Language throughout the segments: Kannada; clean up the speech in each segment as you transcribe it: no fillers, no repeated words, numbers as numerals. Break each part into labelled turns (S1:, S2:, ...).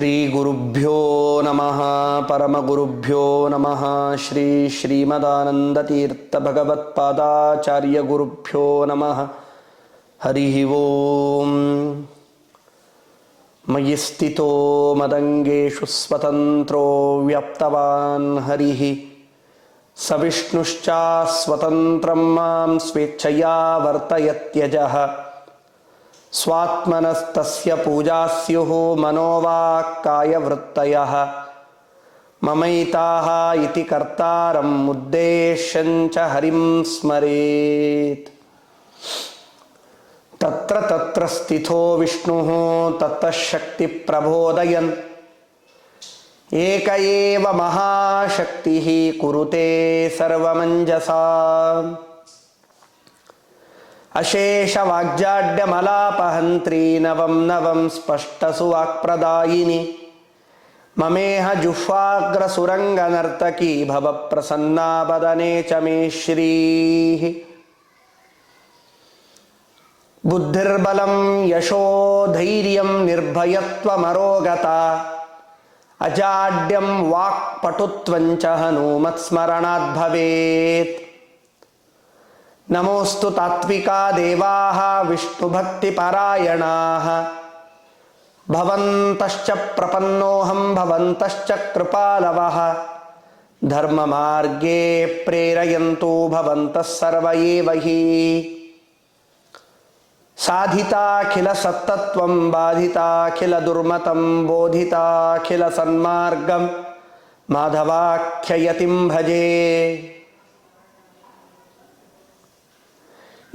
S1: ಶ್ರೀ ಗುರುಭ್ಯೋ ನಮಃ ಪರಮಗುರುಭ್ಯೋ ನಮಃ ಶ್ರೀ ಶ್ರೀಮದಾನಂದತೀರ್ಥ ಭಗವತ್ಪಾದಾಚಾರ್ಯ ಗುರುಭ್ಯೋ ನಮಃ ಹರಿ ಓಂ. ಮಯಿ ಸ್ಥಿತೋ ಮದಂಗೇಶು ಸ್ವತಂತ್ರೋ ವ್ಯಾಪ್ತವಾನ್ ಹರಿಃ ಸ ವಿಷ್ಣುಶ್ಚ ಸ್ವತಂತ್ರಂ ಮಾಂ ಸ್ವೇಚ್ಛಯಾ ವರ್ತಯತ್ಯಜಃ ಸ್ವಾತ್ಮನಸ್ತಸ್ಯ ಪೂಜಾಸ್ಯುಃ ಮನೋವಾಕ್ಕಾಯವೃತ್ತಯಃ ಮಮೈತಾಃ ಇತಿ ಕರ್ತಾರಂ ಉದ್ದೇಶ್ಯಂಚ ಹರಿಂ ಸ್ಮರೇತ್. ತತ್ರ ತತ್ರ ಸ್ಥಿತೋ ವಿಷ್ಣುಃ ತತಃ ಶಕ್ತಿ ಪ್ರಬೋದಯನ್ ಏಕ ಏವ ಮಹಾಶಕ್ತಿಃ ಕುರುತೆ ಸರ್ವಮಂಜಸಾ. ಅಶೇಷ ವಾಗ್ಜಾಡ್ಯಮಲಾಪಹಂತ್ರಿ ನವಂ ನವಂ ಸ್ಪಷ್ಟ ಸುವಾಕ್ಪ್ರದಾಯಿನಿ ಮಮೇಹ ಜುಹ್ವಾಗ್ರ ಸುರಂಗ ನರ್ತಕಿ ಭವ ಪ್ರಸನ್ನಾ ವದನೆ ಚ ಮೇ ಶ್ರೀಃ. ಬುದ್ಧಿರ್ಬಲಂ ಯಶೋ ಧೈರ್ಯಂ ನಿರ್ಭಯತ್ವಮರೋಗತಾ ಅಜಾಡ್ಯಂ ವಾಕ್ ಪಟುತ್ವಂಚ ಹನುಮತ್ಸ್ಮರಣಾತ್ ಭವೇತ್. ನಮೋಸ್ತು ತಾತ್ವಿಕಾ ದೇವಾಃ ವಿಷ್ಣುಭಕ್ತಿಪರಾಯಣಾಃ ಭವಂತಶ್ಚ ಪ್ರಪನ್ನೋಹಂ ಭವಂತಶ್ಚ ಕೃಪಾಲವಃ ಧರ್ಮಮಾರ್ಗೇ ಪ್ರೇರಯಂತು ಭವಂತಃ ಸರ್ವ ಏವ ಹಿ. ಸಾಧಿತಾಖಿಲ ಸತ್ತತ್ವಂ ಬಾಧಿತಾಖಿಲ ದುರ್ಮತಂ ಬೋಧಿತಾಖಿಲ ಸನ್ಮಾರ್ಗಂ ಮಾಧವಾಖ್ಯಯತಿಂ ಭಜೆ.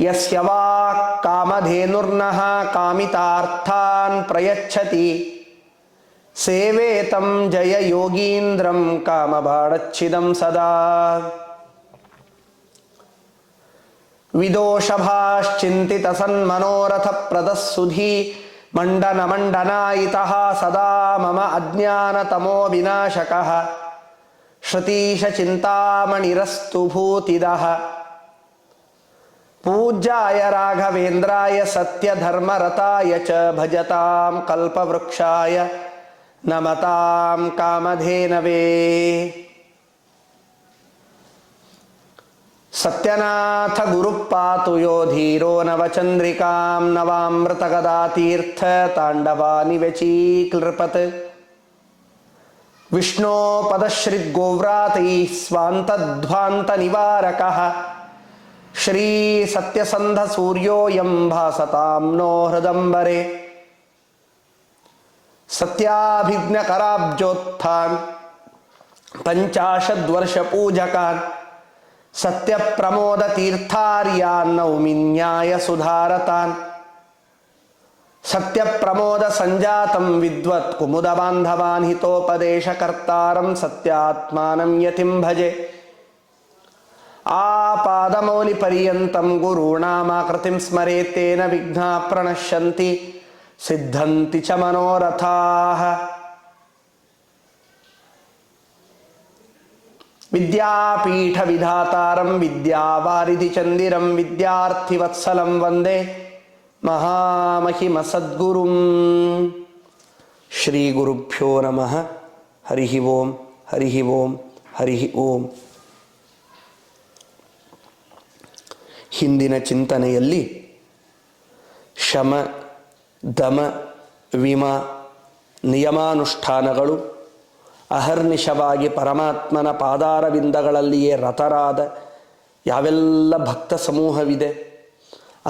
S1: ಯಸ್ಯ ವಾಕ್ ಕಾಮಧೇನುರ್ನಃ ಕಾಮಿತಾರ್ಥಾನ್ ಪ್ರಯಚ್ಛತಿ ಸೇವೇತಂ ಜಯ ಯೋಗೀಂದ್ರಂ ಕಾಮಬಾಣಚ್ಛಿದಂ ಸದಾ. ವಿದೋಷಭಾಶ್ಚಿಂತಿತ ಸನ್ಮನೋರಥ ಪ್ರದಸ್ಸುಧಿ ಮಂಡನ ಮಂಡನಾಯಿತಃ ಸದಾ ಮಮ ಅಜ್ಞಾನತಮೋ ವಿನಾಶಕಃ ಶ್ರುತೀಶ ಚಿಂತಾಮಣಿರಸ್ತು ಭೂತಿದಃ. ಪೂಜ್ಯಾಯ ರಾಘವೇಂದ್ರಾಯ ಸತ್ಯಧರ್ಮರತಾಯ ಚ ಭಜತಾಂ ಕಲ್ಪವೃಕ್ಷಾಯ ನಮತಾಂ ಕಾಮಧೇನವೇ. ಸತ್ಯನಾಥ ಗುರುಪಾತು ಯೋ ಧೀರೋ ನವಚಂದ್ರಿಕಾಂ ನವಾಮೃತಗದಾತೀರ್ಥ ತಾಂಡವಾನಿ ವ್ಯಚೀಕೃಪತ್. ವಿಷ್ಣೋ ಪದಶ್ರಿಗೋವ್ರಾತೈ ಸ್ವಾಂತಧ್ವಾಂತ ನಿವಾರಕಃ ಶ್ರೀ ಸತ್ಯಸಂಧ ಸೂರ್ಯೋಯಂ ಭಾಸತಾಂ ನೋ ಹೃದಂಬರೆ. ಸತ್ಯಾಭಿಜ್ಞಕರಾಬ್ಜೋತ್ಥಾನ್ ಪಂಚಾಶದ್ವರ್ಷ ಪೂಜಕಾನ್ ಸತ್ಯಪ್ರಮೋದ ತೀರ್ಥಾರ್ಯಾನ್ ನೌಮಿ ನ್ಯಾಯ ಸುಧಾರತಾನ್. ಸತ್ಯಪ್ರಮೋದ ಸಂಜಾತಂ ವಿದ್ವತ್ ಕುಮುದ ಬಾಂಧವಾನ್ ಹಿತೋಪದೇಶಕರ್ತಾರಂ ಸತ್ಯಾತ್ಮಾನಂ ಯತಿಂ ಭಜೆ. ಆಪಾದಮೌಲಿ ಪರ್ಯಂತಂ ಗುರುಣಾಮಾಕೃತಿಂ ಸ್ಮರೇತ್ತೇನ ವಿಘ್ನಾ ಪ್ರಣಶ್ಯಂತಿ ಸಿದ್ಧಂತಿ ಚ ಮನೋರಥಾಃ. ವಿದ್ಯಾಪೀಠ ವಿಧಾತಾರಂ ವಿದ್ಯಾವಾರಿಧಿ ಚಂದಿರಂ ವಿದ್ಯಾರ್ಥಿವತ್ಸಲಂ ವಂದೇ ಮಹಾಮಹಿಮ ಸದ್ಗುರುಂ. ಶ್ರೀ ಗುರುಭ್ಯೋ ನಮಃ ಹರಿ ಓಂ ಹರಿ ಓಂ ಹರಿ ಓಂ. ಹಿಂದಿನ ಚಿಂತನೆಯಲ್ಲಿ ಶಮ ದಮ ವಿಮ ನಿಯಮಾನುಷ್ಠಾನಗಳು ಅಹರ್ನಿಶವಾಗಿ ಪರಮಾತ್ಮನ ಪಾದಾರವಿಂದಗಳಲ್ಲಿಯೇ ರತರಾದ ಯಾವೆಲ್ಲ ಭಕ್ತ ಸಮೂಹವಿದೆ,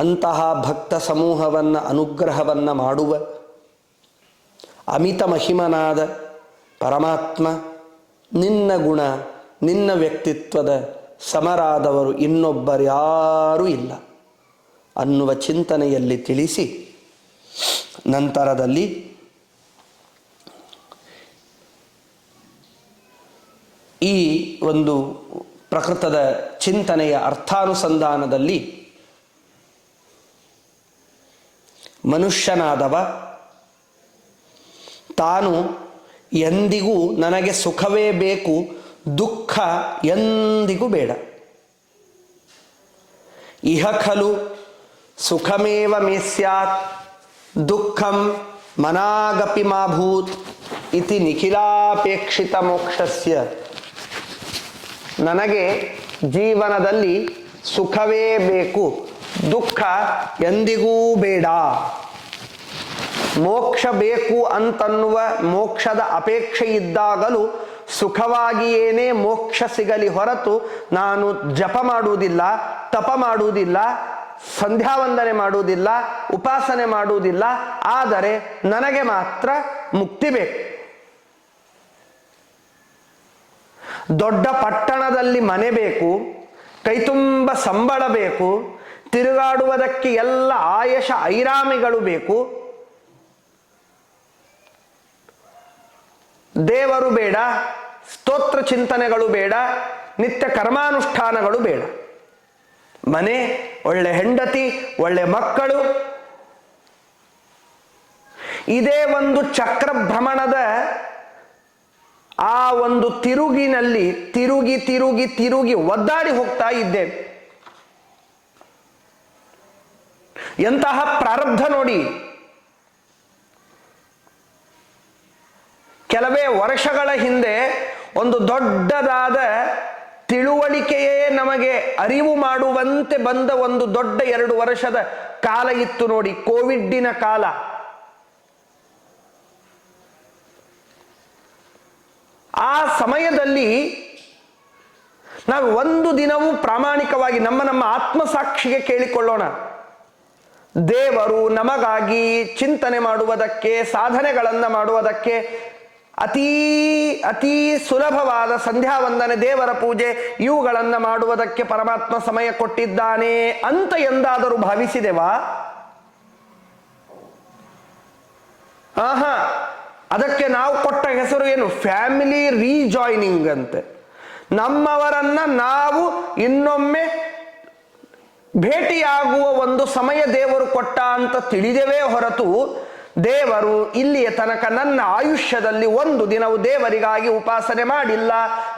S1: ಅಂತಹ ಭಕ್ತ ಸಮೂಹವನ್ನು ಅನುಗ್ರಹವನ್ನು ಮಾಡುವ ಅಮಿತ ಮಹಿಮನಾದ ಪರಮಾತ್ಮ ನಿನ್ನ ಗುಣ ನಿನ್ನ ವ್ಯಕ್ತಿತ್ವದ ಸಮರಾದವರು ಇನ್ನೊಬ್ಬರ್ಯಾರೂ ಇಲ್ಲ ಅನ್ನುವ ಚಿಂತನೆಯಲ್ಲಿ ತಿಳಿಸಿ, ನಂತರದಲ್ಲಿ ಈ ಒಂದು ಪ್ರಕೃತದ ಚಿಂತನೆಯ ಅರ್ಥಾನುಸಂಧಾನದಲ್ಲಿ ಮನುಷ್ಯನಾದವ ತಾನು ಎಂದಿಗೂ ನನಗೆ ಸುಖವೇ ಬೇಕು, ದುಃಖ ಎಂದಿಗೂ ಬೇಡ, ಇಹ ಖಲು ಸುಖಮೇವ ಮೇ ಸ್ಯಾತ್ ದುಃಖಂ ಮನಾಗಪಿ ಮಾ ಭೂತ್ ಇತಿ ನಿಖಿಲಾಪೇಕ್ಷಿತ ಮೋಕ್ಷಸ್ಯ. ನನಗೆ ಜೀವನದಲ್ಲಿ ಸುಖವೇ ಬೇಕು, ದುಃಖ ಎಂದಿಗೂ ಬೇಡ. ಮೋಕ್ಷ ಬೇಕು ಅಂತನ್ನುವ ಮೋಕ್ಷದ ಅಪೇಕ್ಷೆ ಇದ್ದಾಗಲೂ ಸುಖವಾಗಿಯೇನೇ ಮೋಕ್ಷ ಸಿಗಲಿ ಹೊರತು ನಾನು ಜಪ ಮಾಡುವುದಿಲ್ಲ, ತಪ ಮಾಡುವುದಿಲ್ಲ, ಸಂಧ್ಯಾವಂದನೆ ಮಾಡುವುದಿಲ್ಲ, ಉಪಾಸನೆ ಮಾಡುವುದಿಲ್ಲ. ಆದರೆ ನನಗೆ ಮಾತ್ರ ಮುಕ್ತಿ ಬೇಕು. ದೊಡ್ಡ ಪಟ್ಟಣದಲ್ಲಿ ಮನೆ ಬೇಕು, ಕೈತುಂಬ ಸಂಬಳ ಬೇಕು, ತಿರುಗಾಡುವುದಕ್ಕೆ ಎಲ್ಲ ಆಯಶ ಐರಾಮಿಗಳು ಬೇಕು. ದೇವರು ಬೇಡ, ಸ್ತೋತ್ರ ಚಿಂತನೆಗಳು ಬೇಡ, ನಿತ್ಯ ಕರ್ಮಾನುಷ್ಠಾನಗಳು ಬೇಡ. ಮನೆ, ಒಳ್ಳೆ ಹೆಂಡತಿ, ಒಳ್ಳೆ ಮಕ್ಕಳು, ಇದೇ ಒಂದು ಚಕ್ರ ಭ್ರಮಣದ ಆ ಒಂದು ತಿರುಗಿನಲ್ಲಿ ತಿರುಗಿ ತಿರುಗಿ ತಿರುಗಿ ಒದ್ದಾಡಿ ಹೋಗ್ತಾ ಇದ್ದೇವೆ. ಎಂತಹ ಪ್ರಾರಬ್ಧ ನೋಡಿ. ಕೆಲವೇ ವರ್ಷಗಳ ಹಿಂದೆ ಒಂದು ದೊಡ್ಡದಾದ ತಿಳುವಳಿಕೆಯೇ ನಮಗೆ ಅರಿವು ಮಾಡುವಂತೆ ಬಂದ ಒಂದು ದೊಡ್ಡ 2 ವರ್ಷದ ಕಾಲ ಇತ್ತು ನೋಡಿ, ಕೋವಿಡ್ಡಿನ ಕಾಲ. ಆ ಸಮಯದಲ್ಲಿ ನಾವು ಒಂದು ದಿನವೂ ಪ್ರಾಮಾಣಿಕವಾಗಿ ನಮ್ಮ ಆತ್ಮಸಾಕ್ಷಿಗೆ ಕೇಳಿಕೊಳ್ಳೋಣ. ದೇವರು ನಮಗಾಗಿ ಚಿಂತನೆ ಮಾಡುವುದಕ್ಕೆ, ಸಾಧನೆಗಳನ್ನು ಮಾಡುವುದಕ್ಕೆ, ಅತೀ ಅತೀ ಸುಲಭವಾದ ಸಂಧ್ಯಾವಂದನೆ, ದೇವರ ಪೂಜೆ ಇವುಗಳನ್ನು ಮಾಡುವುದಕ್ಕೆ ಪರಮಾತ್ಮ ಸಮಯ ಕೊಟ್ಟಿದ್ದಾನೆ ಅಂತ ಎಂದಾದರೂ ಭಾವಿಸಿದೆವಾ? ಅದಕ್ಕೆ ನಾವು ಕೊಟ್ಟ ಹೆಸರು ಏನು? ಫ್ಯಾಮಿಲಿ ರೀಜಾಯ್ನಿಂಗ್ ಅಂತೆ. ನಮ್ಮವರನ್ನ ನಾವು ಇನ್ನೊಮ್ಮೆ ಭೇಟಿಯಾಗುವ ಒಂದು ಸಮಯ ದೇವರು ಕೊಟ್ಟ ಅಂತ ತಿಳಿದೇವೇ ಹೊರತು ದೇವರು ಇಲ್ಲಿಯ ತನಕ ನನ್ನ ಆಯುಷ್ಯದಲ್ಲಿ ಒಂದು ದಿನವೂ ದೇವರಿಗಾಗಿ ಉಪಾಸನೆ ಮಾಡಿಲ್ಲ,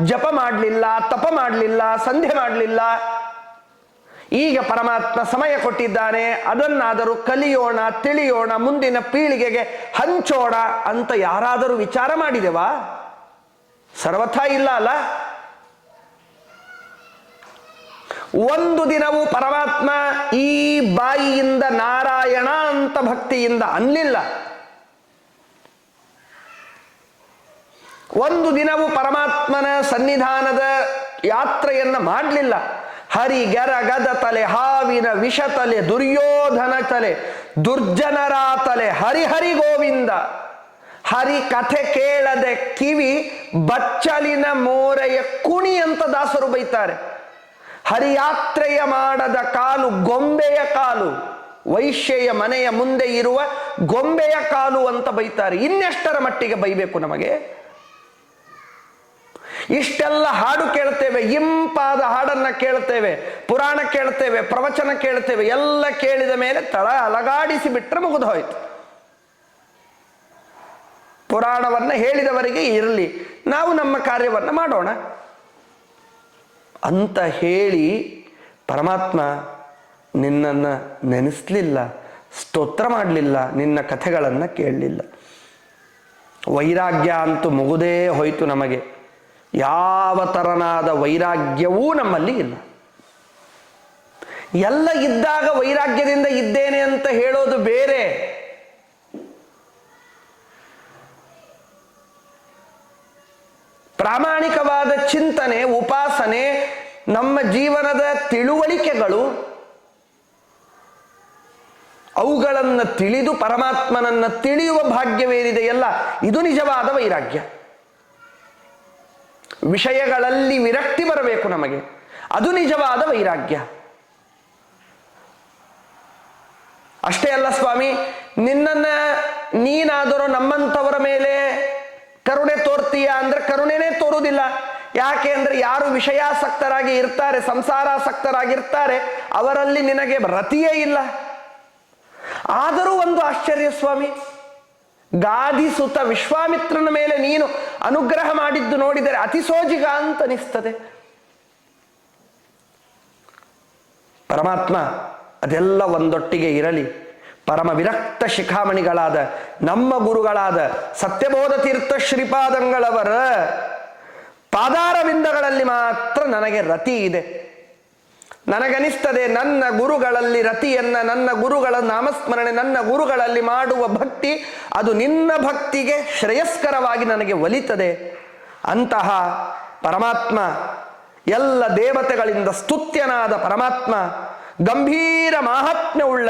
S1: ಜಪ ಮಾಡಲಿಲ್ಲ, ತಪ ಮಾಡಲಿಲ್ಲ, ಸಂಧ್ಯೆ ಮಾಡಲಿಲ್ಲ. ಈಗ ಪರಮಾತ್ಮ ಸಮಯ ಕೊಟ್ಟಿದ್ದಾನೆ, ಅದನ್ನಾದರೂ ಕಲಿಯೋಣ, ತಿಳಿಯೋಣ, ಮುಂದಿನ ಪೀಳಿಗೆಗೆ ಹಂಚೋಣ ಅಂತ ಯಾರಾದರೂ ವಿಚಾರ ಮಾಡಿದೆವಾ? ಸರ್ವಥಾ ಇಲ್ಲ ಅಲ್ಲ. ಒಂದು ದಿನವೂ ಪರಮಾತ್ಮ ಈ ಬಾಯಿಯಿಂದ ನಾರಾಯಣ ಅಂತ ಭಕ್ತಿಯಿಂದ ಅನ್ನಲಿಲ್ಲ. ಒಂದು ದಿನವೂ ಪರಮಾತ್ಮನ ಸನ್ನಿಧಾನದ ಯಾತ್ರೆಯನ್ನ ಮಾಡಲಿಲ್ಲ. ಹರಿ ಗೆರ ಗದ ತಲೆ, ಹಾವಿನ ವಿಷ ತಲೆ, ದುರ್ಯೋಧನ ತಲೆ, ದುರ್ಜನರ ತಲೆ, ಹರಿಹರಿ ಗೋವಿಂದ. ಹರಿ ಕಥೆ ಕೇಳದೆ ಕಿವಿ, ಬಚ್ಚಲಿನ ಮೋರೆಯ ಕುಣಿ ಅಂತ ದಾಸರು ಬೈತಾರೆ. ಹರಿಯಾತ್ರೆಯ ಮಾಡದ ಕಾಲು ಗೊಂಬೆಯ ಕಾಲು, ವೈಶ್ಯೆಯ ಮನೆಯ ಮುಂದೆ ಇರುವ ಗೊಂಬೆಯ ಕಾಲು ಅಂತ ಬೈತಾರೆ. ಇನ್ನೆಷ್ಟರ ಮಟ್ಟಿಗೆ ಬೈಬೇಕು ನಮಗೆ? ಇಷ್ಟೆಲ್ಲ ಹಾಡು ಕೇಳ್ತೇವೆ, ಇಂಪಾದ ಹಾಡನ್ನ ಕೇಳ್ತೇವೆ, ಪುರಾಣ ಕೇಳ್ತೇವೆ, ಪ್ರವಚನ ಕೇಳ್ತೇವೆ. ಎಲ್ಲ ಕೇಳಿದ ಮೇಲೆ ತಳ ಅಲಗಾಡಿಸಿ ಬಿಟ್ರೆ ಮುಗಿದು ಹೋಯ್ತು. ಪುರಾಣವನ್ನ ಹೇಳಿದವರಿಗೆ ಇರಲಿ, ನಾವು ನಮ್ಮ ಕಾರ್ಯವನ್ನ ಮಾಡೋಣ ಅಂತ ಹೇಳಿ ಪರಮಾತ್ಮ ನಿನ್ನನ್ನು ನೆನೆಸಲಿಲ್ಲ, ಸ್ತೋತ್ರ ಮಾಡಲಿಲ್ಲ, ನಿನ್ನ ಕಥೆಗಳನ್ನು ಕೇಳಲಿಲ್ಲ. ವೈರಾಗ್ಯ ಅಂತೂ ಮುಗುದೇ ಹೋಯಿತು ನಮಗೆ. ಯಾವ ತರನಾದ ವೈರಾಗ್ಯವೂ ನಮ್ಮಲ್ಲಿ ಇಲ್ಲ. ಎಲ್ಲ ಇದ್ದಾಗ ವೈರಾಗ್ಯದಿಂದ ಇದ್ದೇನೆ ಅಂತ ಹೇಳೋದು ಬೇರೆ. ಪ್ರಾಮಾಣಿಕವಾದ ಚಿಂತನೆ, ಉಪಾಸನೆ, ನಮ್ಮ ಜೀವನದ ತಿಳುವಳಿಕೆಗಳು, ಅವುಗಳನ್ನು ತಿಳಿದು ಪರಮಾತ್ಮನನ್ನ ತಿಳಿಯುವ ಭಾಗ್ಯವೇನಿದೆಯಲ್ಲ, ಇದು ನಿಜವಾದ ವೈರಾಗ್ಯ. ವಿಷಯಗಳಲ್ಲಿ ವಿರಕ್ತಿ ಬರಬೇಕು ನಮಗೆ, ಅದು ನಿಜವಾದ ವೈರಾಗ್ಯ. ಅಷ್ಟೇ ಅಲ್ಲ ಸ್ವಾಮಿ, ನಿನ್ನನ್ನ ನೀನಾದರೂ ನಮ್ಮಂಥವರ ಮೇಲೆ ಕರುಣೆ ತೋರ್ತೀಯ ಅಂದ್ರೆ ಕರುಣೆನೇ ತೋರುವುದಿಲ್ಲ. ಯಾಕೆ ಅಂದ್ರೆ ಯಾರು ವಿಷಯಾಸಕ್ತರಾಗಿ ಇರ್ತಾರೆ, ಸಂಸಾರಾಸಕ್ತರಾಗಿರ್ತಾರೆ, ಅವರಲ್ಲಿ ನಿನಗೆ ರತಿಯೇ ಇಲ್ಲ. ಆದರೂ ಒಂದು ಆಶ್ಚರ್ಯ ಸ್ವಾಮಿ, ಗಾದಿ ಸುತ ವಿಶ್ವಾಮಿತ್ರನ ಮೇಲೆ ನೀನು ಅನುಗ್ರಹ ಮಾಡಿದ್ದು ನೋಡಿದರೆ ಅತಿಸೋಜಿಗ ಅಂತ ಅನಿಸ್ತದೆ. ಪರಮಾತ್ಮ ಅದೆಲ್ಲ ಒಂದೊಟ್ಟಿಗೆ ಇರಲಿ. ಪರಮ ವಿರಕ್ತ ಶಿಖಾಮಣಿಗಳಾದ ನಮ್ಮ ಗುರುಗಳಾದ ಸತ್ಯಬೋಧ ತೀರ್ಥ ಶ್ರೀಪಾದಂಗಳವರ ಪಾದಾರವಿಂದಗಳಲ್ಲಿ ಮಾತ್ರ ನನಗೆ ರತಿ ಇದೆ. ನನಗನಿಸ್ತದೆ ನನ್ನ ಗುರುಗಳಲ್ಲಿ ರತಿಯನ್ನ, ನನ್ನ ಗುರುಗಳ ನಾಮಸ್ಮರಣೆ, ನನ್ನ ಗುರುಗಳಲ್ಲಿ ಮಾಡುವ ಭಕ್ತಿ ಅದು ನಿನ್ನ ಭಕ್ತಿಗೆ ಶ್ರೇಯಸ್ಕರವಾಗಿ ನನಗೆ ಒಲಿತದೆ. ಅಂತಹ ಪರಮಾತ್ಮ, ಎಲ್ಲ ದೇವತೆಗಳಿಂದ ಸ್ತುತ್ಯನಾದ ಪರಮಾತ್ಮ, ಗಂಭೀರ ಮಾಹಾತ್ಮ್ಯವುಳ್ಳ,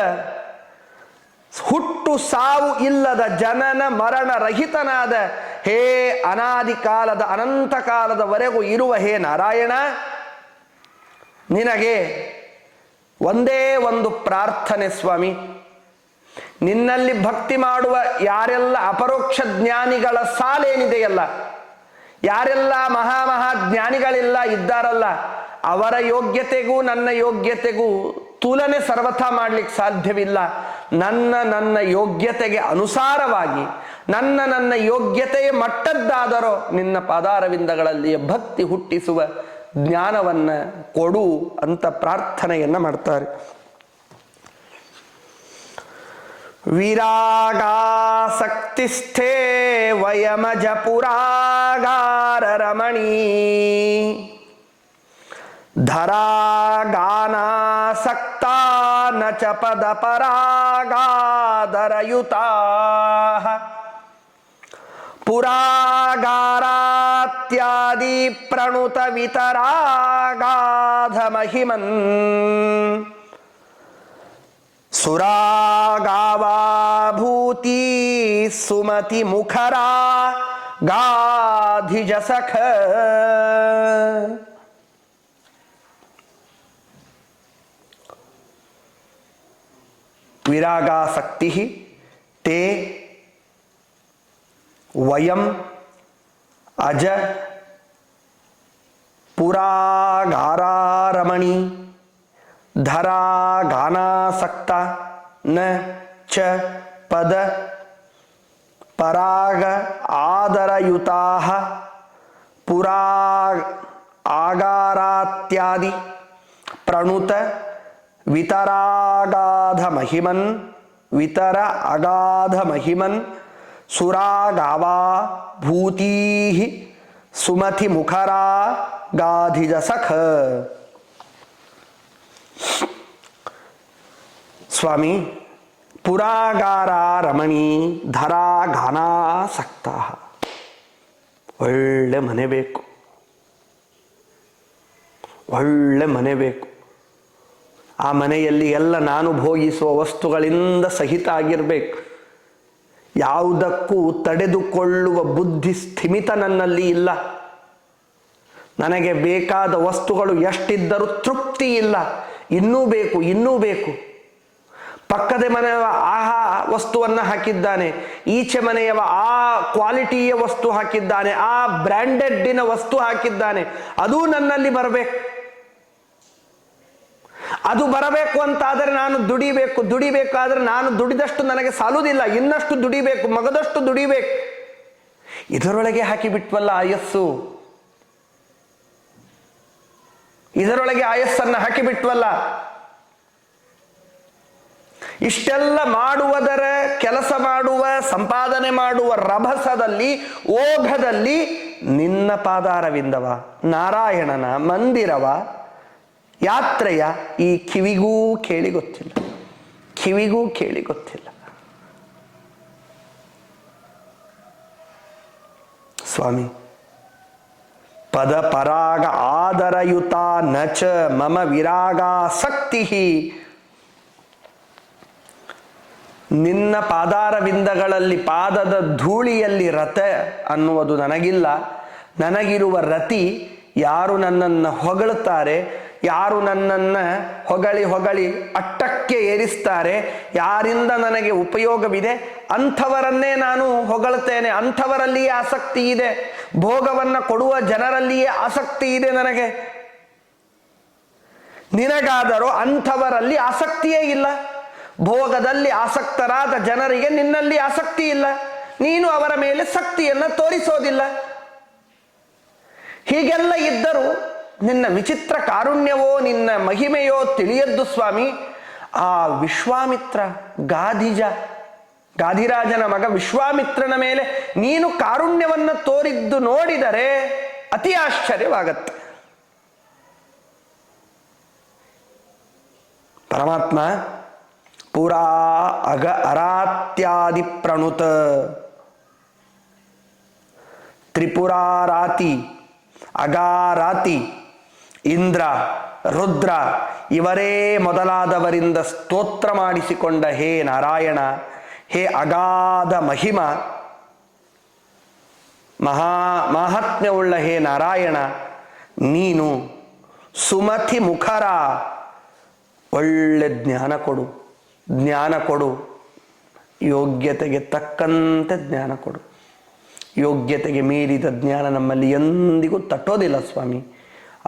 S1: ಹುಟ್ಟು ಸಾವು ಇಲ್ಲದ ಜನನ ಮರಣ ರಹಿತನಾದ, ಹೇ ಅನಾದಿ ಕಾಲದ ಅನಂತ ಕಾಲದವರೆಗೂ ಇರುವ ಹೇ ನಾರಾಯಣ, ನಿನಗೆ ಒಂದೇ ಒಂದು ಪ್ರಾರ್ಥನೆ ಸ್ವಾಮಿ. ನಿನ್ನಲ್ಲಿ ಭಕ್ತಿ ಮಾಡುವ ಯಾರೆಲ್ಲ ಅಪರೋಕ್ಷ ಜ್ಞಾನಿಗಳ ಸಾಲೇನಿದೆಯಲ್ಲ, ಯಾರೆಲ್ಲ ಮಹಾಜ್ಞಾನಿಗಳೆಲ್ಲ ಇದ್ದಾರಲ್ಲ, ಅವರ ಯೋಗ್ಯತೆಗೂ ನನ್ನ ಯೋಗ್ಯತೆಗೂ ತುಲನೆ ಸರ್ವಥಾ ಮಾಡ್ಲಿಕ್ಕೆ ಸಾಧ್ಯವಿಲ್ಲ. ನನ್ನ ಯೋಗ್ಯತೆಗೆ ಅನುಸಾರವಾಗಿ, ನನ್ನ ಯೋಗ್ಯತೆಯ ಮಟ್ಟದ್ದಾದರೋ ನಿನ್ನ ಪಾದಾರವಿಂದಗಳಲ್ಲಿ ಭಕ್ತಿ ಹುಟ್ಟಿಸುವ ಜ್ಞಾನವನ್ನ ಕೊಡು ಅಂತ ಪ್ರಾರ್ಥನೆಯನ್ನ ಮಾಡ್ತಾರೆ. ವಿರಾಗಾಸಕ್ತಿಸ್ಥೇ ವಯಮಜ ಪುರಾಗಾರ ರಮಣೀ ಧರಾಗಾನಾಸಕ್ತಾ ನ ಚ ಪದ ಪರಾಗಾದರಯುತಾ ಪುರಾಗಾರಾತ್ಯಾದಿ ಪ್ರಣುತ ವಿತರಾಗಾಧ ಮಹಿಮನ್ ಸುರಾಗಾವಾಭೂತಿ ಸುಮತಿ ಮುಖರಾ ಗಾಧಿಜ ಸಖ ವಿರಾಗಾಸಕ್ತಿ ತೇ ವಯಂ ಅಜ ಪುರಾಗಾರಮಣಿ ಧರಾಗಾನಾಸಕ್ತ ನ ಚ ಪದ ಪರಾಗ ಆದರಯುತಾ ಪುರಾ ಆಗಾರಾತ್ಯಾದಿ ಪ್ರಣುತ ವಿತರಾಗಾಧ ಮಹಿಮನ್ ವಿತರ ಅಗಾಧ ಮಹಿಮನ್ ಸುರಾಗಾವಾ ಭೂತೀ ಸುಮತಿ ಮುಖರಾ ಗಾಧಿಜ ಸಖ. ಸ್ವಾಮಿ, ಪುರಾಗಾರ ರಮಣಿ ಧರಾಗಾನಾಸಕ್ತ, ಒಳ್ಳೆ ಮನೆ ಬೇಕು, ಒಳ್ಳೆ ಮನೆ ಬೇಕು. ಆ ಮನೆಯಲ್ಲಿ ಎಲ್ಲ ನಾನು ಭೋಗಿಸುವ ವಸ್ತುಗಳಿಂದ ಸಹಿತ ಆಗಿರಬೇಕು. ಯಾವುದಕ್ಕೂ ತಡೆದುಕೊಳ್ಳುವ ಬುದ್ಧಿ ಸ್ಥಿಮಿತ ನನ್ನಲ್ಲಿ ಇಲ್ಲ. ನನಗೆ ಬೇಕಾದ ವಸ್ತುಗಳು ಎಷ್ಟಿದ್ದರೂ ತೃಪ್ತಿ ಇಲ್ಲ, ಇನ್ನೂ ಬೇಕು, ಇನ್ನೂ ಬೇಕು. ಪಕ್ಕದ ಮನೆಯವ ಆ ವಸ್ತುವನ್ನು ಹಾಕಿದ್ದಾನೆ, ಈಚೆ ಮನೆಯವ ಆ ಕ್ವಾಲಿಟಿಯ ವಸ್ತು ಹಾಕಿದ್ದಾನೆ, ಆ ಬ್ರ್ಯಾಂಡೆಡ್ಡಿನ ವಸ್ತು ಹಾಕಿದ್ದಾನೆ. ಅದೂ ನನ್ನಲ್ಲಿ ಬರಬೇಕು. ಅದು ಬರಬೇಕು ಅಂತಾದರೆ ನಾನು ದುಡಿಬೇಕು, ದುಡಿಬೇಕಾದ್ರೆ ನಾನು ದುಡಿದಷ್ಟು ನನಗೆ ಸಾಲುವುದಿಲ್ಲ, ಇನ್ನಷ್ಟು ದುಡಿಬೇಕು, ಮಗದಷ್ಟು ದುಡಿಬೇಕು. ಇದರೊಳಗೆ ಹಾಕಿಬಿಟ್ವಲ್ಲ ಆಯಸ್ಸು, ಇದರೊಳಗೆ ಆಯಸ್ಸನ್ನು ಹಾಕಿಬಿಟ್ವಲ್ಲ. ಇಷ್ಟೆಲ್ಲ ಮಾಡುವುದರ, ಕೆಲಸ ಮಾಡುವ, ಸಂಪಾದನೆ ಮಾಡುವ ರಭಸದಲ್ಲಿ, ಓಘದಲ್ಲಿ ನಿನ್ನ ಪಾದಾರವಿಂದವ, ನಾರಾಯಣನ ಮಂದಿರವ, ಯಾತ್ರೆಯ ಈ ಕಿವಿಗೂ ಕೇಳಿ ಗೊತ್ತಿಲ್ಲ, ಕಿವಿಗೂ ಕೇಳಿ ಗೊತ್ತಿಲ್ಲ. ಸ್ವಾಮಿ, ಪದ ಪರಾಗ ಆದರಯುತ ನಚ ಮಮ ವಿರಾಗಾಸಕ್ತಿ. ನಿನ್ನ ಪಾದಾರವಿಂದಗಳಲ್ಲಿ, ಪಾದದ ಧೂಳಿಯಲ್ಲಿ ರಥ ಅನ್ನುವುದು ನನಗಿಲ್ಲ. ನನಗಿರುವ ರತಿ ಯಾರು ನನ್ನನ್ನು ಹೊಗಳುತ್ತಾರೆ, ಯಾರು ನನ್ನನ್ನು ಹೊಗಳಿ ಹೊಗಳಿ ಅಟ್ಟಕ್ಕೆ ಏರಿಸ್ತಾರೆ, ಯಾರಿಂದ ನನಗೆ ಉಪಯೋಗವಿದೆ ಅಂಥವರನ್ನೇ ನಾನು ಹೊಗಳುತ್ತೇನೆ. ಅಂಥವರಲ್ಲಿಯೇ ಆಸಕ್ತಿ ಇದೆ, ಭೋಗವನ್ನು ಕೊಡುವ ಜನರಲ್ಲಿಯೇ ಆಸಕ್ತಿ ಇದೆ ನನಗೆ. ನಿನಗಾದರೂ ಅಂಥವರಲ್ಲಿ ಆಸಕ್ತಿಯೇ ಇಲ್ಲ. ಭೋಗದಲ್ಲಿ ಆಸಕ್ತರಾದ ಜನರಿಗೆ ನಿನ್ನಲ್ಲಿ ಆಸಕ್ತಿ ಇಲ್ಲ, ನೀನು ಅವರ ಮೇಲೆ ಶಕ್ತಿಯನ್ನು ತೋರಿಸೋದಿಲ್ಲ. ಹೀಗೆಲ್ಲ ಇದ್ದರೂ ನಿನ್ನ ವಿಚಿತ್ರ ಕಾರುಣ್ಯವೋ ನಿನ್ನ ಮಹಿಮೆಯೋ ತಿಳಿಯದ್ದು ಸ್ವಾಮಿ. ಆ ವಿಶ್ವಾಮಿತ್ರ ಗಾಧಿರಾಜನ ಮಗ ವಿಶ್ವಾಮಿತ್ರನ ಮೇಲೆ ನೀನು ಕಾರುಣ್ಯವನ್ನು ತೋರಿದ್ದು ನೋಡಿದರೆ ಅತಿ ಆಶ್ಚರ್ಯವಾಗತ್ತೆ. ಪರಮಾತ್ಮ ಪುರಾ ಅರಾತ್ಯಾದಿ ಪ್ರಣುತ ತ್ರಿಪುರಾರಾತಿ ಅಗಾರಾತಿ ಇಂದ್ರ ರುದ್ರ ಇವರೇ ಮೊದಲಾದವರಿಂದ ಸ್ತೋತ್ರ ಮಾಡಿಸಿಕೊಂಡ ಹೇ ನಾರಾಯಣ, ಹೇ ಅಗಾಧ ಮಹಿಮ ಮಹಾತ್ಮ್ಯವುಳ್ಳ ಹೇ ನಾರಾಯಣ, ನೀನು ಸುಮತಿ ಮುಖರ, ಒಳ್ಳೆ ಜ್ಞಾನ ಕೊಡು, ಯೋಗ್ಯತೆಗೆ ತಕ್ಕಂತೆ ಜ್ಞಾನ ಕೊಡು. ಯೋಗ್ಯತೆಗೆ ಮೀರಿದ ಜ್ಞಾನ ನಮ್ಮಲ್ಲಿ ಎಂದಿಗೂ ತಟ್ಟೋದಿಲ್ಲ ಸ್ವಾಮಿ.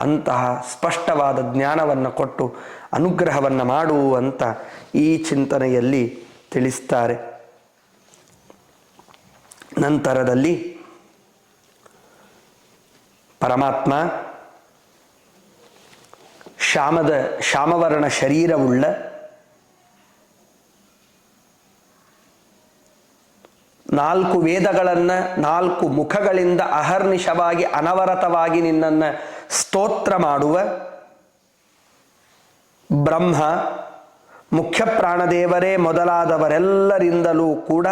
S1: ಅಂತಹ ಸ್ಪಷ್ಟವಾದ ಜ್ಞಾನವನ್ನು ಕೊಟ್ಟು ಅನುಗ್ರಹವನ್ನು ಮಾಡು ಅಂತ ಈ ಚಿಂತನೆಯಲ್ಲಿ ತಿಳಿಸ್ತಾರೆ. ನಂತರದಲ್ಲಿ ಪರಮಾತ್ಮ ಶ್ಯಾಮವರ್ಣ ಶರೀರವುಳ್ಳ ನಾಲ್ಕು ವೇದಗಳನ್ನು 4 ಮುಖಗಳಿಂದ ಅಹರ್ನಿಶವಾಗಿ ಅನವರತವಾಗಿ ನಿನ್ನನ್ನು ಸ್ತೋತ್ರ ಮಾಡುವ ಬ್ರಹ್ಮ, ಮುಖ್ಯ ಪ್ರಾಣದೇವರೇ ಮೊದಲಾದವರೆಲ್ಲರಿಂದಲೂ ಕೂಡ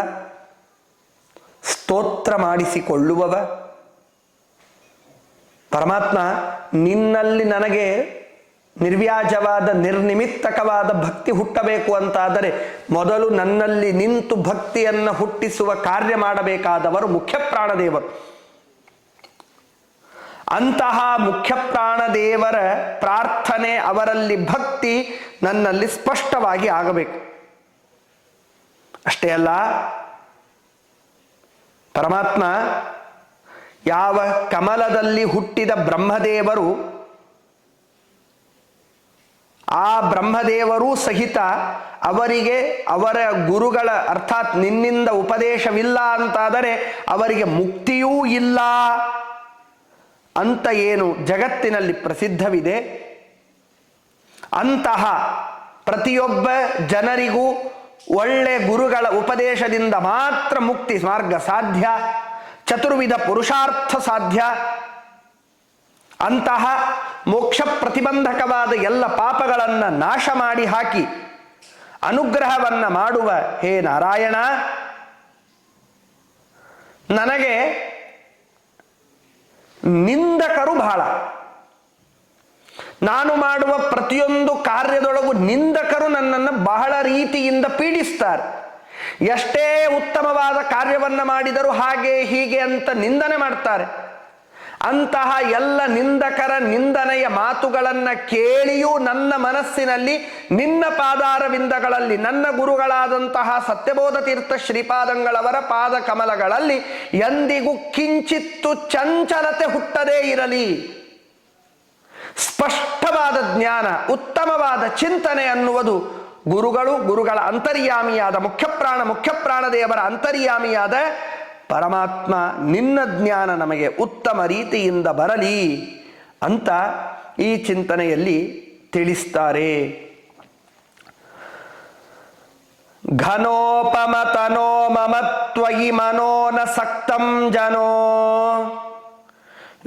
S1: ಸ್ತೋತ್ರ ಮಾಡಿಸಿಕೊಳ್ಳುವವ ಪರಮಾತ್ಮ, ನಿನ್ನಲ್ಲಿ ನನಗೆ ನಿರ್ವ್ಯಾಜವಾದ ನಿರ್ನಿಮಿತ್ತಕವಾದ ಭಕ್ತಿ ಹುಟ್ಟಬೇಕು ಅಂತಾದರೆ ಮೊದಲು ನನ್ನಲ್ಲಿ ನಿಂತು ಭಕ್ತಿಯನ್ನು ಹುಟ್ಟಿಸುವ ಕಾರ್ಯ ಮಾಡಬೇಕಾದವರು ಮುಖ್ಯ ಪ್ರಾಣದೇವರು. ಅಂತಹ ಮುಖ್ಯ ಪ್ರಾಣದೇವರ ಪ್ರಾರ್ಥನೆ, ಅವರಲ್ಲಿ ಭಕ್ತಿ ನನ್ನಲ್ಲಿ ಸ್ಪಷ್ಟವಾಗಿ ಆಗಬೇಕು. ಅಷ್ಟೇ ಅಲ್ಲ, ಪರಮಾತ್ಮ ಯಾವ ಕಮಲದಲ್ಲಿ ಹುಟ್ಟಿದ ಬ್ರಹ್ಮದೇವರು, ಆ ಬ್ರಹ್ಮದೇವರೂ ಸಹಿತ ಅವರಿಗೆ ಅವರ ಗುರುಗಳ ಅರ್ಥಾತ್ ನಿನ್ನಿಂದ ಉಪದೇಶವಿಲ್ಲ ಅಂತಾದರೆ ಅವರಿಗೆ ಮುಕ್ತಿಯೂ ಇಲ್ಲ ಅಂತ ಏನು ಜಗತ್ತಿನಲ್ಲಿ ಪ್ರಸಿದ್ಧವಿದೆ, ಅಂತಹ ಪ್ರತಿಯೊಬ್ಬ ಜನರಿಗೂ ಒಳ್ಳೆ ಗುರುಗಳ ಉಪದೇಶದಿಂದ ಮಾತ್ರ ಮುಕ್ತಿ ಮಾರ್ಗ ಸಾಧ್ಯ, ಚತುರ್ವಿಧ ಪುರುಷಾರ್ಥ ಸಾಧ್ಯ. ಅಂತಹ ಮೋಕ್ಷ ಪ್ರತಿಬಂಧಕವಾದ ಎಲ್ಲ ಪಾಪಗಳನ್ನು ನಾಶ ಮಾಡಿ ಹಾಕಿ ಅನುಗ್ರಹವನ್ನು ಮಾಡುವ ಹೇ ನಾರಾಯಣ, ನನಗೆ ನಿಂದಕರು ಬಹಳ. ನಾನು ಮಾಡುವ ಪ್ರತಿಯೊಂದು ಕಾರ್ಯದೊಳಗೂ ನಿಂದಕರು ನನ್ನನ್ನು ಬಹಳ ರೀತಿಯಿಂದ ಪೀಡಿಸ್ತಾರೆ. ಎಷ್ಟೇ ಉತ್ತಮವಾದ ಕಾರ್ಯವನ್ನು ಮಾಡಿದರೂ ಹಾಗೆ ಹೀಗೆ ಅಂತ ನಿಂದನೆ ಮಾಡ್ತಾರೆ. ಅಂತಹ ಎಲ್ಲ ನಿಂದಕರ ನಿಂದನೆಯ ಮಾತುಗಳನ್ನು ಕೇಳಿಯೂ ನನ್ನ ಮನಸ್ಸಿನಲ್ಲಿ ನಿನ್ನ ಪಾದಾರವಿಂದಗಳಲ್ಲಿ, ನನ್ನ ಗುರುಗಳಾದಂತಹ ಸತ್ಯಬೋಧ ತೀರ್ಥ ಶ್ರೀಪಾದಂಗಳವರ ಪಾದ ಕಮಲಗಳಲ್ಲಿ ಎಂದಿಗೂ ಕಿಂಚಿತ್ತು ಚಂಚಲತೆ ಹುಟ್ಟದೇ ಇರಲಿ. ಸ್ಪಷ್ಟವಾದ ಜ್ಞಾನ, ಉತ್ತಮವಾದ ಚಿಂತನೆ ಅನ್ನುವುದು ಗುರುಗಳ ಅಂತರ್ಯಾಮಿಯಾದ ಮುಖ್ಯ ಪ್ರಾಣದೇವರ ಅಂತರ್ಯಾಮಿಯಾದ ಪರಮಾತ್ಮ ನಿನ್ನ ಜ್ಞಾನ ನಮಗೆ ಉತ್ತಮ ರೀತಿಯಿಂದ ಬರಲಿ ಅಂತ ಈ ಚಿಂತನೆಯಲ್ಲಿ ತಿಳಿಸ್ತಾರೆ. ಘನೋಪಮತನೋ ಮಮತ್ವಯಿ ಮನೋ ನ ಸಕ್ತಂ ಜನೋ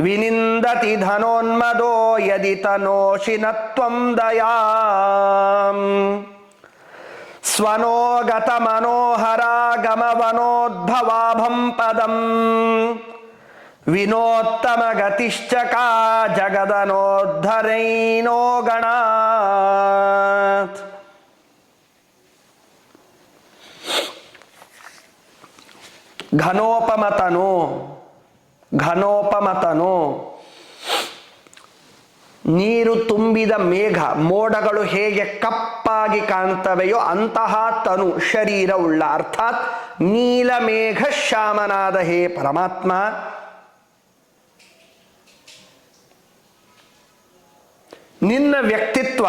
S1: ವಿನಿಂದತಿ ಧನೋನ್ಮದೋ ಯದಿ ತನೋಷಿ ನ ತ್ವಂ ದಯಾಂ ಸ್ವನೋಗತ ಮನೋಹರಾಗಮವನೋದ್ಭವಾಭಂ ಪದಂ ವಿನೋತ್ತಮ ಗತಿಶ್ಚಕಾ ಜಗದನೋದ್ಧರೈನೋ ಗಣಾತ್. ಘನೋಪಮತನೋ ನೀರು ತುಂಬಿದ ಮೇಘ, ಮೋಡಗಳು ಹೇಗೆ ಕಪ್ಪಾಗಿ ಕಾಣ್ತವೆಯೋ ಅಂತಹ ತನು ಶರೀರವುಳ್ಳ, ಅರ್ಥಾತ್ ನೀಲಮೇಘ ಶ್ಯಾಮನಾದ ಹೇ ಪರಮಾತ್ಮ, ನಿನ್ನ ವ್ಯಕ್ತಿತ್ವ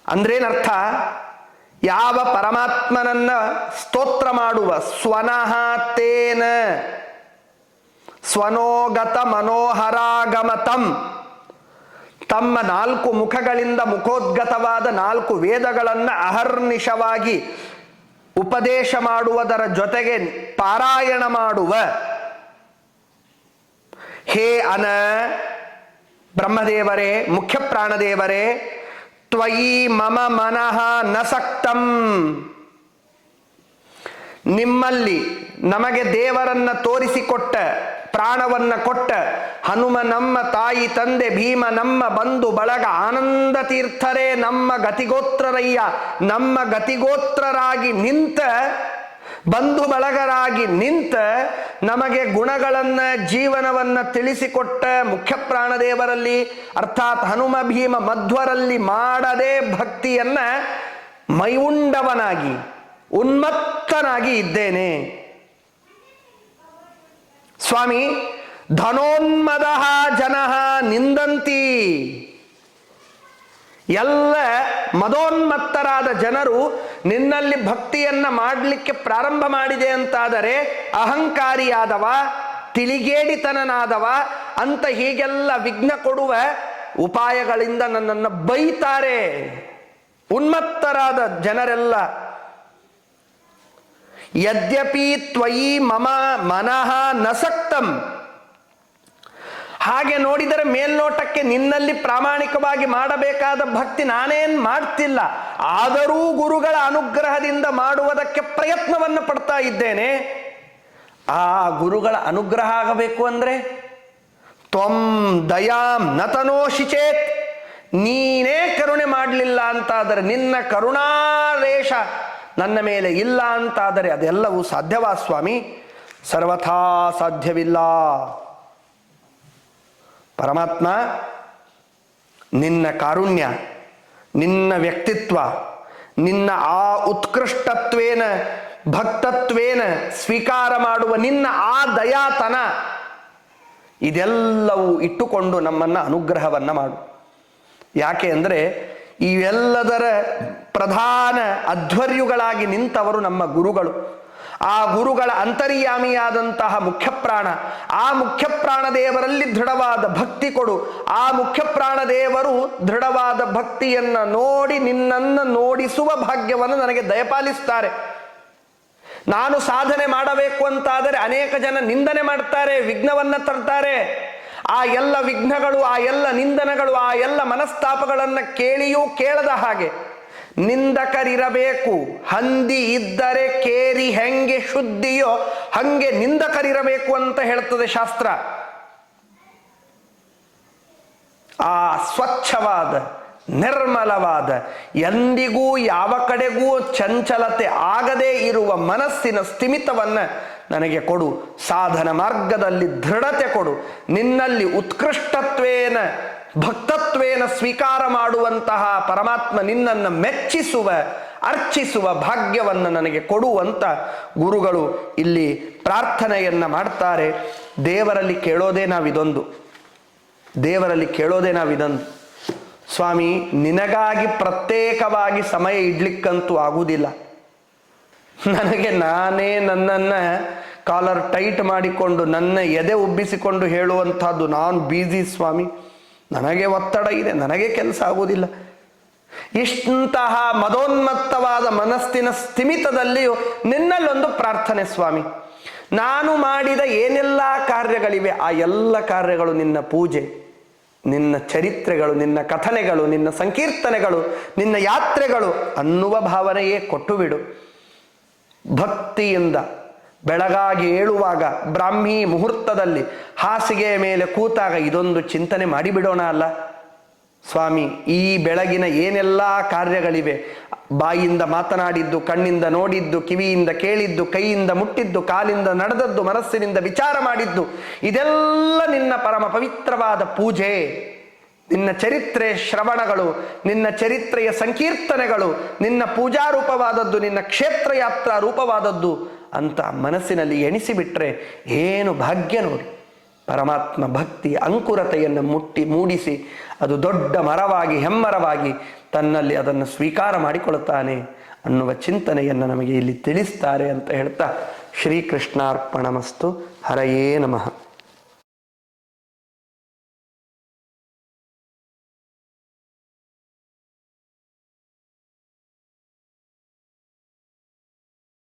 S1: ಅಂದ್ರೇನರ್ಥ? ಯಾವ ಪರಮಾತ್ಮನನ್ನ ಸ್ತೋತ್ರ ಮಾಡುವ ಸ್ವನಃ ತೇನ ಸ್ವನೋಗತ ಮನೋಹರಾಗಮತಂ ತಮ್ಮ 4 ಮುಖಗಳಿಂದ ಮುಖೋದ್ಗತವಾದ 4 ವೇದಗಳನ್ನು ಅಹರ್ನಿಶವಾಗಿ ಉಪದೇಶ ಮಾಡುವುದರ ಜೊತೆಗೆ ಪಾರಾಯಣ ಮಾಡುವ ಹೇ ಅನ ಬ್ರಹ್ಮದೇವರೇ, ಮುಖ್ಯ ಪ್ರಾಣದೇವರೇ, ತ್ವಯಿ ಮಮ ಮನಃ ನ ಸಕ್ತಂ, ನಿಮ್ಮಲ್ಲಿ ನಮಗೆ ದೇವರನ್ನ ತೋರಿಸಿಕೊಟ್ಟ, ಪ್ರಾಣವನ್ನ ಕೊಟ್ಟ ಹನುಮ ನಮ್ಮ ತಾಯಿ ತಂದೆ, ಭೀಮ ನಮ್ಮ ಬಂಧು ಬಳಗ, ಆನಂದ ತೀರ್ಥರೇ ನಮ್ಮ ಗತಿಗೋತ್ರರಯ್ಯ, ನಮ್ಮ ಗತಿಗೋತ್ರರಾಗಿ ನಿಂತ, ಬಂಧು ಬಳಗರಾಗಿ ನಿಂತ, ನಮಗೆ ಗುಣಗಳನ್ನ ಜೀವನವನ್ನ ತಿಳಿಸಿಕೊಟ್ಟ ಮುಖ್ಯ ಪ್ರಾಣದೇವರಲ್ಲಿ ಅರ್ಥಾತ್ ಹನುಮ ಭೀಮ ಮಧ್ವರಲ್ಲಿ ಮಾಡದೆ ಭಕ್ತಿಯನ್ನ ಮೈವುಂಡವನಾಗಿ ಉನ್ಮತ್ತನಾಗಿ ಇದ್ದೇನೆ. ಸ್ವಾಮಿ, ಧನೋನ್ಮದ ಜನಃ ನಿಂದಂತಿ, ಎಲ್ಲ ಮದೋನ್ಮತ್ತರಾದ ಜನರು ನಿನ್ನಲ್ಲಿ ಭಕ್ತಿಯನ್ನ ಮಾಡಲಿಕ್ಕೆ ಪ್ರಾರಂಭ ಮಾಡಿದೆ ಅಂತಾದರೆ ಅಹಂಕಾರಿಯಾದವ, ತಿಳಿಗೇಡಿತನನಾದವ ಅಂತ ಹೀಗೆಲ್ಲ ವಿಘ್ನ ಕೊಡುವ ಉಪಾಯಗಳಿಂದ ನನ್ನನ್ನು ಬೈತಾರೆ ಉನ್ಮತ್ತರಾದ ಜನರೆಲ್ಲ. ಯದ್ಯಪಿ ತ್ವಯಿ ಮಮ ಮನಃ ನಸಕ್ತಂ, ಹಾಗೆ ನೋಡಿದರೆ ಮೇಲ್ನೋಟಕ್ಕೆ ನಿನ್ನಲ್ಲಿ ಪ್ರಾಮಾಣಿಕವಾಗಿ ಮಾಡಬೇಕಾದ ಭಕ್ತಿ ನಾನೇನ್ ಮಾಡ್ತಿಲ್ಲ, ಆದರೂ ಗುರುಗಳ ಅನುಗ್ರಹದಿಂದ ಮಾಡುವುದಕ್ಕೆ ಪ್ರಯತ್ನವನ್ನು ಪಡ್ತಾ ಇದ್ದೇನೆ. ಆ ಗುರುಗಳ ಅನುಗ್ರಹ ಆಗಬೇಕು ಅಂದ್ರೆ ತ್ವಂ ದಯಾಂ ನತನೋಷಿ ಚೇತ್, ನೀನೇ ಕರುಣೆ ಮಾಡಲಿಲ್ಲ ಅಂತಾದರೆ, ನಿನ್ನ ಕರುಣಾರೇಷ ನನ್ನ ಮೇಲೆ ಇಲ್ಲ ಅಂತಾದರೆ ಅದೆಲ್ಲವೂ ಸಾಧ್ಯವಾ ಸ್ವಾಮಿ? ಸರ್ವಥಾ ಸಾಧ್ಯವಿಲ್ಲ. ಪರಮಾತ್ಮ, ನಿನ್ನ ಕಾರುಣ್ಯ, ನಿನ್ನ ವ್ಯಕ್ತಿತ್ವ, ನಿನ್ನ ಆ ಉತ್ಕೃಷ್ಟತ್ವೇನ ಭಕ್ತತ್ವೇನ ಸ್ವೀಕಾರ ಮಾಡುವ ನಿನ್ನ ಆ ದಯಾತನ, ಇದೆಲ್ಲವೂ ಇಟ್ಟುಕೊಂಡು ನಮ್ಮನ್ನು ಅನುಗ್ರಹವನ್ನ ಮಾಡು. ಯಾಕೆ ಅಂದರೆ ಇವೆಲ್ಲದರ ಪ್ರಧಾನ ಅಧ್ವರ್ಯುಗಳಾಗಿ ನಿಂತವರು ನಮ್ಮ ಗುರುಗಳು. ಆ ಗುರುಗಳ ಅಂತರ್ಯಾಮಿಯಾದಂತಹ ಮುಖ್ಯಪ್ರಾಣ, ಆ ಮುಖ್ಯಪ್ರಾಣ ದೇವರಲ್ಲಿ ದೃಢವಾದ ಭಕ್ತಿ ಕೊಡು. ಆ ಮುಖ್ಯಪ್ರಾಣ ದೇವರು ದೃಢವಾದ ಭಕ್ತಿಯನ್ನ ನೋಡಿ ನಿನ್ನನ್ನು ನೋಡಿಸುವ ಭಾಗ್ಯವನ್ನು ನನಗೆ ದಯಪಾಲಿಸ್ತಾರೆ. ನಾನು ಸಾಧನೆ ಮಾಡಬೇಕು ಅಂತಾದರೆ ಅನೇಕ ಜನ ನಿಂದನೆ ಮಾಡ್ತಾರೆ, ವಿಘ್ನವನ್ನ ತರ್ತಾರೆ. ಆ ಎಲ್ಲ ವಿಘ್ನಗಳು, ಆ ಎಲ್ಲ ನಿಂದನೆಗಳು, ಆ ಎಲ್ಲ ಮನಸ್ತಾಪಗಳನ್ನು ಕೇಳಿಯೂ ಕೇಳದ ಹಾಗೆ ನಿಂದಕರಿರಬೇಕು. ಹಂದಿ ಇದ್ದರೆ ಕೇರಿ ಹೆಂಗೆ ಶುದ್ಧಿಯೋ ಹಂಗೆ ನಿಂದಕರಿರಬೇಕು ಅಂತ ಹೇಳ್ತದೆ ಶಾಸ್ತ್ರ. ಆ ಸ್ವಚ್ಛವಾದ ನಿರ್ಮಲವಾದ, ಎಂದಿಗೂ ಯಾವ ಕಡೆಗೂ ಚಂಚಲತೆ ಆಗದೇ ಇರುವ ಮನಸ್ಸಿನ ಸ್ಥಿಮಿತವನ್ನ ನನಗೆ ಕೊಡು. ಸಾಧನ ಮಾರ್ಗದಲ್ಲಿ ದೃಢತೆ ಕೊಡು. ನಿನ್ನಲ್ಲಿ ಉತ್ಕೃಷ್ಟತ್ವೇನ ಭಕ್ತತ್ವೇನ ಸ್ವೀಕಾರ ಮಾಡುವಂತಹ ಪರಮಾತ್ಮ ನಿನ್ನನ್ನು ಮೆಚ್ಚಿಸುವ, ಅರ್ಚಿಸುವ ಭಾಗ್ಯವನ್ನು ನನಗೆ ಕೊಡುವಂತ ಗುರುಗಳು ಇಲ್ಲಿ ಪ್ರಾರ್ಥನೆಯನ್ನ ಮಾಡ್ತಾರೆ. ದೇವರಲ್ಲಿ ಕೇಳೋದೇ ನಾವಿದೊಂದು, ದೇವರಲ್ಲಿ ಕೇಳೋದೇ ನಾವಿದೊಂದು. ಸ್ವಾಮಿ, ನಿನಗಾಗಿ ಪ್ರತ್ಯೇಕವಾಗಿ ಸಮಯ ಇಡ್ಲಿಕ್ಕಂತೂ ಆಗುವುದಿಲ್ಲ. ನನಗೆ ನಾನೇ ನನ್ನನ್ನು ಕಾಲರ್ ಟೈಟ್ ಮಾಡಿಕೊಂಡು ನನ್ನ ಎದೆ ಉಬ್ಬಿಸಿಕೊಂಡು ಹೇಳುವಂತಹದ್ದು ನಾನು ಬ್ಯುಸಿ ಸ್ವಾಮಿ, ನನಗೆ ಒತ್ತಡ ಇದೆ, ನನಗೆ ಕೆಲಸ ಆಗುವುದಿಲ್ಲ. ಇಂತಹ ಮದೋನ್ಮತ್ತವಾದ ಮನಸ್ಸಿನ ಸ್ಥಿಮಿತದಲ್ಲಿಯೂ ನಿನ್ನಲ್ಲೊಂದು ಪ್ರಾರ್ಥನೆ ಸ್ವಾಮಿ. ನಾನು ಮಾಡಿದ ಏನೆಲ್ಲ ಕಾರ್ಯಗಳಿವೆ ಆ ಎಲ್ಲ ಕಾರ್ಯಗಳು ನಿನ್ನ ಪೂಜೆ, ನಿನ್ನ ಚರಿತ್ರೆಗಳು, ನಿನ್ನ ಕಥನೆಗಳು, ನಿನ್ನ ಸಂಕೀರ್ತನೆಗಳು, ನಿನ್ನ ಯಾತ್ರೆಗಳು ಅನ್ನುವ ಭಾವನೆಯೇ ಕೊಟ್ಟು ಬಿಡು. ಭಕ್ತಿಯಿಂದ ಬೆಳಗಾಗಿ ಏಳುವಾಗ ಬ್ರಾಹ್ಮಿ ಮುಹೂರ್ತದಲ್ಲಿ ಹಾಸಿಗೆಯ ಮೇಲೆ ಕೂತಾಗ ಇದೊಂದು ಚಿಂತನೆ ಮಾಡಿಬಿಡೋಣ ಅಲ್ಲ ಸ್ವಾಮಿ. ಈ ಬೆಳಗಿನ ಏನೆಲ್ಲ ಕಾರ್ಯಗಳಿವೆ, ಬಾಯಿಯಿಂದ ಮಾತನಾಡಿದ್ದು, ಕಣ್ಣಿಂದ ನೋಡಿದ್ದು, ಕಿವಿಯಿಂದ ಕೇಳಿದ್ದು, ಕೈಯಿಂದ ಮುಟ್ಟಿದ್ದು, ಕಾಲಿಂದ ನಡೆದದ್ದು, ಮನಸ್ಸಿನಿಂದ ವಿಚಾರ ಮಾಡಿದ್ದು, ಇದೆಲ್ಲ ನಿನ್ನ ಪರಮ ಪವಿತ್ರವಾದ ಪೂಜೆ. ನಿನ್ನ ಚರಿತ್ರೆ ಶ್ರವಣಗಳು, ನಿನ್ನ ಚರಿತ್ರೆಯ ಸಂಕೀರ್ತನೆಗಳು, ನಿನ್ನ ಪೂಜಾರೂಪವಾದದ್ದು, ನಿನ್ನ ಕ್ಷೇತ್ರ ಯಾತ್ರಾ ರೂಪವಾದದ್ದು ಅಂತ ಮನಸ್ಸಿನಲ್ಲಿ ಎಣಿಸಿಬಿಟ್ರೆ ಏನು ಭಾಗ್ಯ ನೋಡಿ. ಪರಮಾತ್ಮ ಭಕ್ತಿ ಅಂಕುರತೆಯನ್ನು ಮೂಡಿಸಿ ಅದು ದೊಡ್ಡ ಮರವಾಗಿ ಹೆಮ್ಮರವಾಗಿ ತನ್ನಲ್ಲಿ ಅದನ್ನು ಸ್ವೀಕಾರ ಮಾಡಿಕೊಳ್ಳುತ್ತಾನೆ ಅನ್ನುವ ಚಿಂತನೆಯನ್ನು ನಮಗೆ ಇಲ್ಲಿ ತಿಳಿಸ್ತಾರೆ ಅಂತ ಹೇಳ್ತಾ ಶ್ರೀಕೃಷ್ಣಾರ್ಪಣಮಸ್ತು. ಹರಯೇ ನಮಃ.